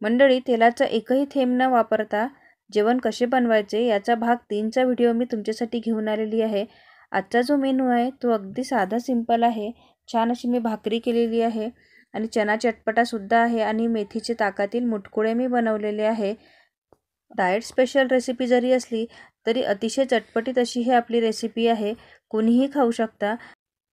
मंडळी, तेलाचा एकही थेंब न वापरता जेवण कसे बनवायचे याचा भाग 3चा व्हिडिओ मी तुमच्यासाठी घेऊन आलेली आहे। आजचा जो मेनू आहे तो अगदी साधा सिंपल आहे। छान अशी मी भाकरी केलेली आहे आणि चना चटपटा सुद्धा आहे आणि मेथीचे ताकातील मुटकुळे मी बनवलेले आहे। डाएट स्पेशल रेसिपी जरी असली तरी अतिशय चटपटीत अशी ही आपली रेसिपी आहे। कोणीही खाऊ शकता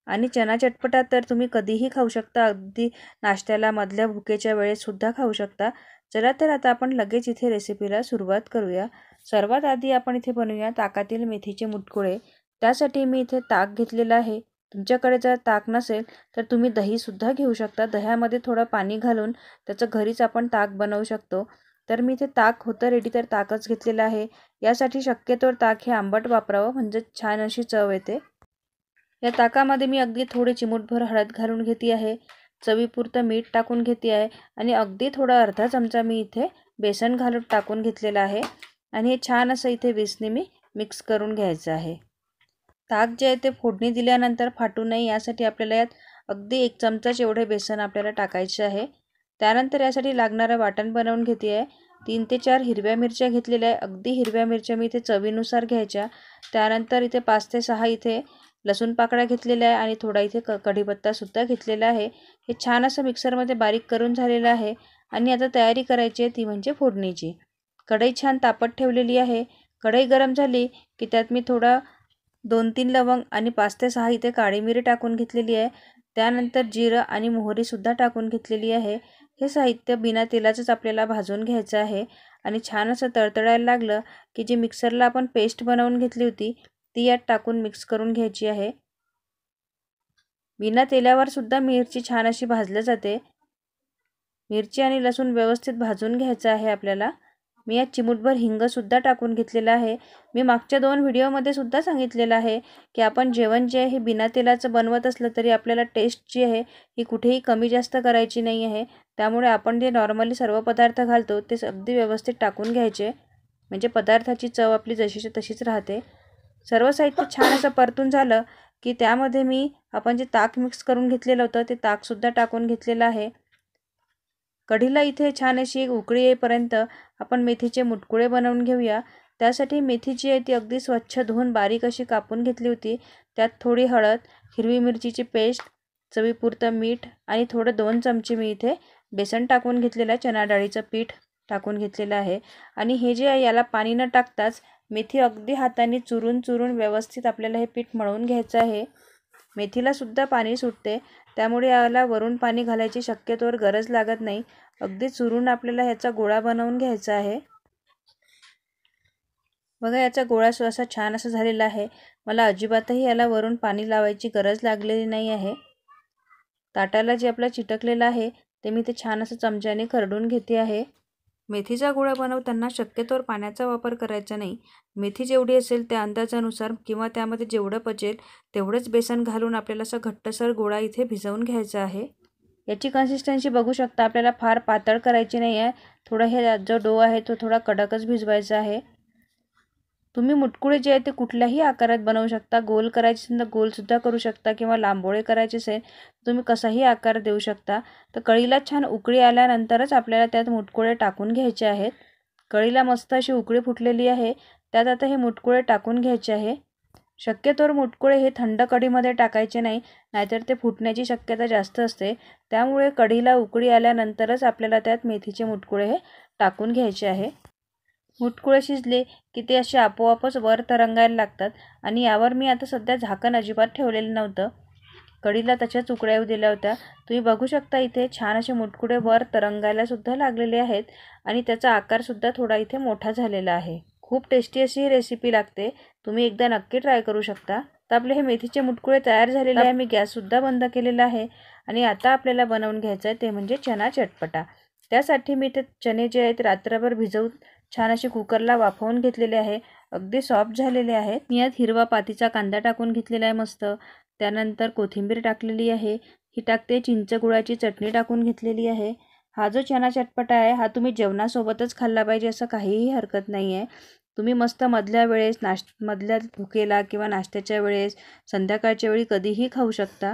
आणि चना चटपटा तर तुम्ही कधीही खाऊ शकता, अगदी नाश्त्याला मधल्या भुकेच्या वेळेस सुद्धा खाऊ शकता। चला तर आता आपण लगेच इथे रेसिपीला सुरुवात करूया। सर्वात आधी आपण इथे बनवूया ताकातील मेथीचे मुटकुळे। त्यासाठी मी इथे ताक घेतलेला आहे। तुमच्याकडे जर ताक नसेल तर तुम्ही दही सुद्धा घेऊ शकता। दह्यामध्ये थोडं पाणी घालून त्याचं घरीच आपण ताक बनवू शकतो। तर मी इथे ताक होतं रेडी, तर ताकच घेतलेलं आहे। यासाठी शक्यतोवर ताक हे आंबट वापरावं, म्हणजे छान अशी चव येते। या ताकामध्ये मी अगदी थोडी चिमूटभर हळद घालून घेते आहे, चवीपुरतं मीठ टाकून घेते आहे आणि अगदी थोडा अर्धा चमचा मी इथे बेसन घालून टाकून घेतलेला आहे आणि हे छान असं इथे विस्कने मी मिक्स करून घ्यायचं आहे। ताक जे आहे ते फोडणी दिल्यानंतर फाटू नये यासाठी आपल्याला यात अगदी 1 चमचाच एवढे बेसन आपल्याला टाकायचे आहे। त्यानंतर यासाठी लागणारं वाटण बनवून घेते आहे। 3 ते 4 हिरव्या मिरच्या घेतलेल्या आहे। अगदी हिरव्या मिरच्या मी इथे चवीनुसार घ्यायच्या। त्यानंतर इथे 5 ते 6 इथे लसूण पाकळ्या घेतलेल्या आहे आणि थोडा इथे कढीपत्ता सुद्धा घेतलेला आहे। हे छान असं मिक्सरमध्ये बारीक करून झालेलं आहे आणि आता तयारी करायची आहे ती म्हणजे फोडणीची। कढई छान तापत ठेवलेली आहे। कढई गरम झाली की त्यात मी थोडा 2-3 लवंग आणि 5 ते 6 इथे काळी मिरी टाकून घेतलेली आहे। त्यानंतर जिरं आणि मोहरी सुद्धा टाकून घेतलेली आहे। हे साहित्य बिना तेलाचंच आपल्याला भाजून घ्यायचं आहे आणि छान असं तळतळायला लागलं की जी मिक्सरला आपण पेस्ट बनवून घेतली होती ती यात टाकून मिक्स करून घ्यायची आहे। बिना तेलावर सुद्धा मिरची छान अशी भाजली जाते। मिरची आणि लसूण व्यवस्थित भाजून घ्यायचं आहे आपल्याला। मी यात चिमूटभर हिंग सुद्धा टाकून घेतलेला आहे। मी मागच्या 2 व्हिडिओमध्ये सुद्धा सांगितलेलं आहे की आपण जेवण जे आहे हे बिना तेलाचं बनवत असलं तरी आपल्याला टेस्ट जी आहे ही कुठेही कमी जास्त करायची नाही आहे। त्यामुळे आपण जे नॉर्मली सर्व पदार्थ घालतो ते अगदी व्यवस्थित टाकून घ्यायचे, म्हणजे पदार्थाची चव आपली जशीची तशीच राहते। सर्व साहित्य छान असं परतून झालं की त्यामध्ये मी आपण जे ताक मिक्स करून घेतलेलं होतं ते ताक सुद्धा टाकून घेतलेलं आहे। कढीला इथे छान अशी एक उकळी येईपर्यंत आपण मेथीचे मुटकुळे बनवून घेऊया। त्यासाठी मेथी जी आहे ती अगदी स्वच्छ धुवून बारीक अशी कापून घेतली होती। त्यात थोडी हळद, हिरवी मिरचीची पेस्ट, चवीपुरतं मीठ आणि थोडं 2 चमचे मी इथे बेसन टाकून घेतलेलं आहे, चणा डाळीचं पीठ टाकून घेतलेलं आहे आणि हे जे आहे याला पाणी न टाकताच मेथी अगदी हाताने चुरून चुरून व्यवस्थित आपल्याला हे पीठ मळून घ्यायचं आहे। मेथीला सुद्धा पाणी सुटते, त्यामुळे याला वरून पाणी घालायची शक्यतोवर गरज लागत नाही। अगदी चुरून आपल्याला ह्याचा गोळा बनवून घ्यायचा आहे। बघा, याचा गोळा असा छान असा झालेला आहे। मला अजिबातही याला वरून पाणी लावायची गरज लागलेली नाही आहे। ताटाला जे आपला चिटकलेलं आहे ते मी ते छान असं चमच्याने खरडून घेते आहे। मेथीचा गोळा बनवताना शक्यतोवर पाण्याचा वापर करायचा नाही। मेथी जेवढी असेल त्या अंदाजानुसार किंवा त्यामध्ये जेवढं पचेल तेवढंच बेसन घालून आपल्याला असा घट्टसर गोळा इथे भिजवून घ्यायचा आहे। याची कन्सिस्टन्सी बघू शकता, आपल्याला फार पातळ करायची नाही आहे। थोडा हे जो डो आहे तो थोडा कडकच भिजवायचा आहे। तुम्ही मुटकुळे जे आहे ते कुठल्याही आकारात बनवू शकता। गोल करायचे असेल तर गोल सुद्धा करू शकता किंवा लांबोळे करायचे असेल तुम्ही कसाही आकार देऊ शकता। तर कढीला छान उकळी आल्यानंतरच आपल्याला त्यात मुटकुळे टाकून घ्यायचे आहेत। कढीला मस्त अशी उकळी फुटलेली आहे, त्यात आता हे मुटकुळे टाकून घ्यायचे आहे। शक्यतोवर मुटकुळे हे थंड कढीमध्ये टाकायचे नाही, नाहीतर ते फुटण्याची शक्यता जास्त असते। त्यामुळे कढीला उकळी आल्यानंतरच आपल्याला त्यात मेथीचे मुटकुळे हे टाकून घ्यायचे आहे। मुटकुळे शिजले की ते असे आपोआपच वर तरंगायला लागतात आणि यावर मी आता सध्या झाकण अजिबात ठेवलेलं नव्हतं, कढीला तशाच उकळ्या येऊ दिल्या होत्या। तुम्ही बघू शकता इथे छान असे मुटकुळे वर तरंगायला सुद्धा लागलेले आहेत आणि त्याचा आकार सुद्धा थोडा इथे मोठा झालेला आहे। खूप टेस्टी अशी ही रेसिपी लागते, तुम्ही एकदा नक्की ट्राय करू शकता। तर आपले हे मेथीचे मुटकुळे तयार झालेले आहे। मी गॅस सुद्धा बंद केलेला आहे आणि आता आपल्याला बनवून घ्यायचं आहे ते म्हणजे चना चटपटा। त्यासाठी मी ते चणे जे आहेत रात्रभर भिजवून छान असे कुकरला वाफवून घेतलेले आहे, अगदी सॉफ्ट झालेले आहेत। मी यात हिरवा पातीचा कांदा टाकून घेतलेला आहे मस्त, त्यानंतर कोथिंबीर टाकलेली आहे, ही टाकते चिंच गुळाची चटणी टाकून घेतलेली आहे। हा जो चना चटपटा आहे हा तुम्ही जेवणासोबतच खाल्ला पाहिजे असं काहीही हरकत नाही आहे। तुम्ही मस्त मधल्या वेळेस मधल्या भुकेला किंवा नाश्त्याच्या वेळेस, संध्याकाळच्या वेळी कधीही खाऊ शकता।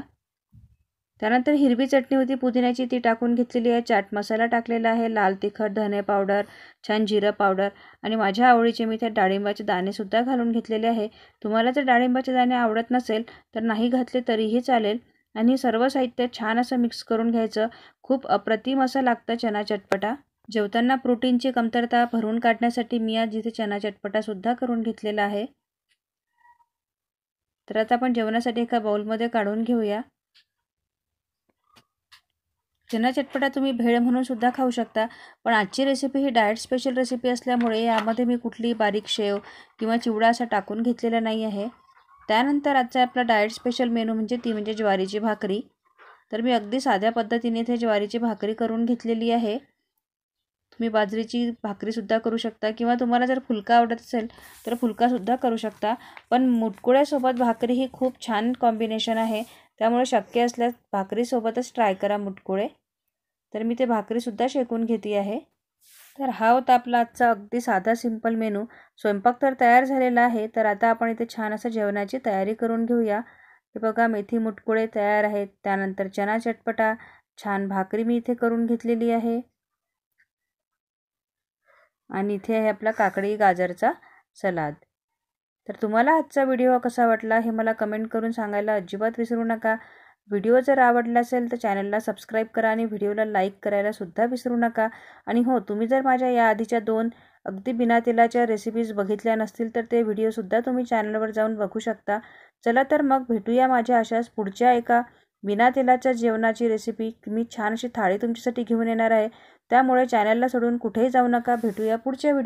त्यानंतर हिरवी चटणी होती पुदिन्याची, ती टाकून घेतलेली आहे. चाट मसाला टाकलेला आहे, लाल तिखट, धने पावडर, छान जिरं पावडर आणि माझ्या आवडीचे मी त्यात डाळिंबाचे दाणेसुद्धा घालून घेतलेले आहे. तुम्हाला जर डाळिंबाचे दाणे आवडत नसेल तर नाही घातले तरीही चालेल. आणि सर्व साहित्य छान असं मिक्स करून घ्यायचं. खूप अप्रतिम असं लागतं चना चटपटा. जेवताना प्रोटीनची कमतरता भरून काढण्यासाठी मी आज इथे चना चटपटासुद्धा करून घेतलेला आहे. तर आता आपण जेवणासाठी एका बाउलमध्ये काढून घेऊया. चना चटपटा तुम्ही भेळ म्हणून सुद्धा खाऊ शकता, पण आजची रेसिपी ही डाएट स्पेशल रेसिपी असल्यामुळे यामध्ये मी कुठली बारीक शेव किंवा चिवडा असा टाकून घेतलेला नाही आहे. त्यानंतर आजचा आपला डाएट स्पेशल मेनू म्हणजे ज्वारीची भाकरी. तर मी अगदी साध्या पद्धतीने इथे ज्वारीची भाकरी करून घेतलेली आहे. तुम्ही बाजरीची भाकरीसुद्धा करू शकता किंवा तुम्हाला जर फुलका आवडत असेल तर फुलकासुद्धा करू शकता. पण मुटकुळ्यासोबत भाकरी ही खूप छान कॉम्बिनेशन आहे, त्यामुळे शक्य असल्यास भाकरीसोबतच ट्राय करा मुटकुळे. तर मी ते भाकरीसुद्धा शेकून घेते आहे. तर हा होता आपला आजचा अगदी साधा सिंपल मेनू. स्वयंपाक तर तयार झालेला आहे. तर आता आपण इथे छान असं जेवणाची तयारी करून घेऊया. हे बघा, मेथी मुटकुळे तयार आहेत. त्यानंतर चना चटपटा, छान भाकरी मी इथे करून घेतलेली आहे. आणि इथे आहे आपला काकडी गाजरचा सलाद. तर तुम्हाला आजचा व्हिडिओ कसा वाटला हे मला कमेंट करून सांगायला अजिबात विसरू नका. व्हिडिओ जर आवडला असेल तर चॅनलला सबस्क्राईब करा आणि व्हिडिओला लाईक करायला सुद्धा विसरू नका. आणि हो, तुम्ही जर माझ्या या आधीच्या 2 अगदी बिना तेलाच्या रेसिपीज बघितल्या नसतील तर ते व्हिडिओसुद्धा तुम्ही चॅनलवर जाऊन बघू शकता. चला तर मग भेटूया माझ्या अशाच पुढच्या एका बिना तेलाच्या जेवणाची रेसिपी. मी छान अशी थाळी तुमच्यासाठी घेऊन येणार आहे, त्यामुळे चॅनलला सोडून कुठेही जाऊ नका. भेटूया पुढच्या व्हिडिओ